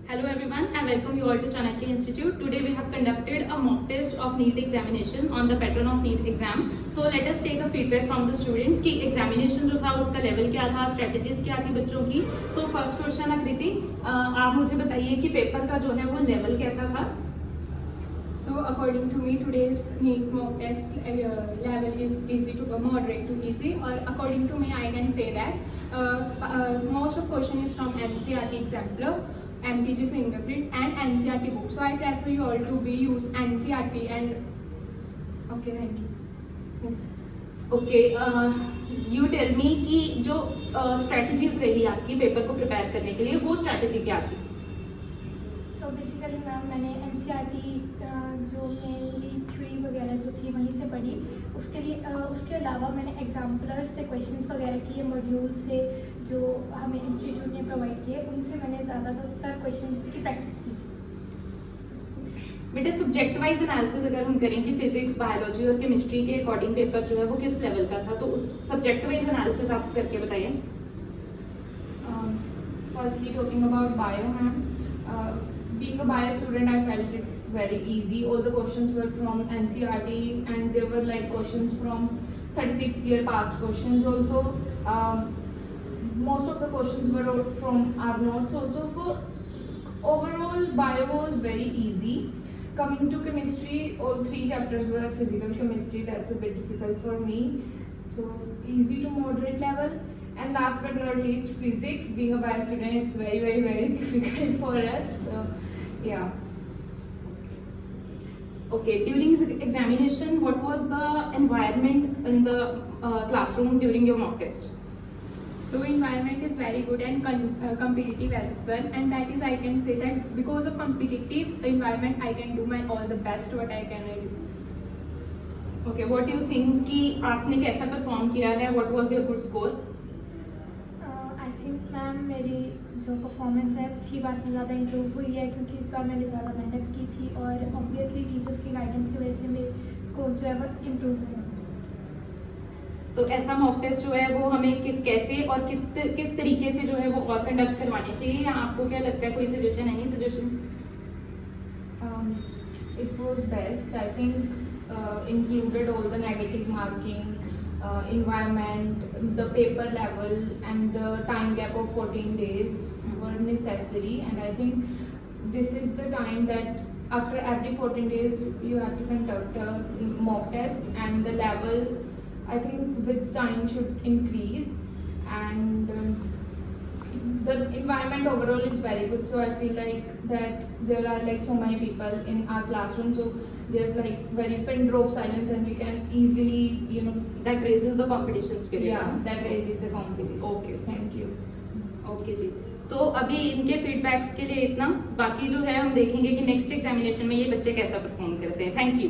Hello everyone, I welcome you all to Chanakya Institute. Today we have conducted a mock test of NEET examination on the pattern of NEET exam. So let us take a feedback from the students कि examination जो था उसका level क्या था, strategies क्या थी बच्चों की. So first question आकृति, आप मुझे बताइए कि पेपर का जो है वो level कैसा था. So according to me, today's NEET mock test level is easy to moderate to easy, or according to me, I can say that most of question is from NCERT exemplar, MTG fingerprint, and NCERT book. So I prefer you all to be use NCERT and okay, thank you. Okay, you tell me कि जो strategies रही आपकी paper को prepare करने के लिए वो strategy क्या थी. सो बेसिकली मैम मैंने एनसीईआरटी जो मेनली थ्योरी वगैरह जो थी वहीं से पढ़ी. उसके लिए उसके अलावा मैंने एग्जाम्पलर से क्वेश्चंस वगैरह किए, मॉड्यूल से जो हमें इंस्टीट्यूट ने प्रोवाइड किए उनसे मैंने ज़्यादातर क्वेश्चंस की प्रैक्टिस की. बेटा सब्जेक्ट वाइज एनालिसिस अगर हम करें कि फिजिक्स, बायोलॉजी और केमिस्ट्री के अकॉर्डिंग पेपर जो है वो किस लेवल का था, तो उस सब्जेक्ट वाइज एनालिसिस आप करके बताइए. Firstly, talking about bio, ma'am. Being a bio student, I felt it very easy. All the questions were from NCERT, and there were like questions from 36-year past questions also. Most of the questions were from our notes also. For overall, bio was very easy. Coming to chemistry, all 3 chapters were physical chemistry. That's a bit difficult for me. So easy to moderate level. And last but not least, physics. Being a bio student, it's very difficult for us. So yeah. Okay, during this examination, what was the environment in the classroom during your mock test? So environment is very good and competitive as well, and that is I can say that because of competitive environment I can do my all the best what I can do. Okay, what do you think कि आपने कैसा perform किया है? What was your good score? I think ma'am मेरी जो performance है पिछली बार से ज़्यादा इम्प्रूव हुई है, क्योंकि इस बार मैंने ज़्यादा मेहनत की थी और ऑब्वियसली टीचर्स की गाइडेंस की वजह से मेरे स्कोर्स जो है वो इम्प्रूव हुए हैं. तो ऐसा मॉक टेस्ट जो है वो हमें कैसे और किस तरीके से जो है वो और कंडक्ट करवाने चाहिए, या आपको क्या लगता है, कोई suggestion, any suggestion? It was best. I think included all the negative marking, environment, the paper level, and the time gap of 14 days were necessary. And I think this is the time that after every 14 days you have to conduct a mock test, and the level I think with time should increase. And the environment overall is very good, so I feel like that there are like so many people in our classroom, so there's like very pin drop silence, and we can easily That raises the competition spirit. yeah, that raises the competition. Okay. Thank you. Okay जी, तो अभी इनके feedbacks के लिए इतना. बाकी जो है हम देखेंगे कि नेक्स्ट एग्जामिनेशन में ये बच्चे कैसा परफॉर्म करते हैं. Thank you.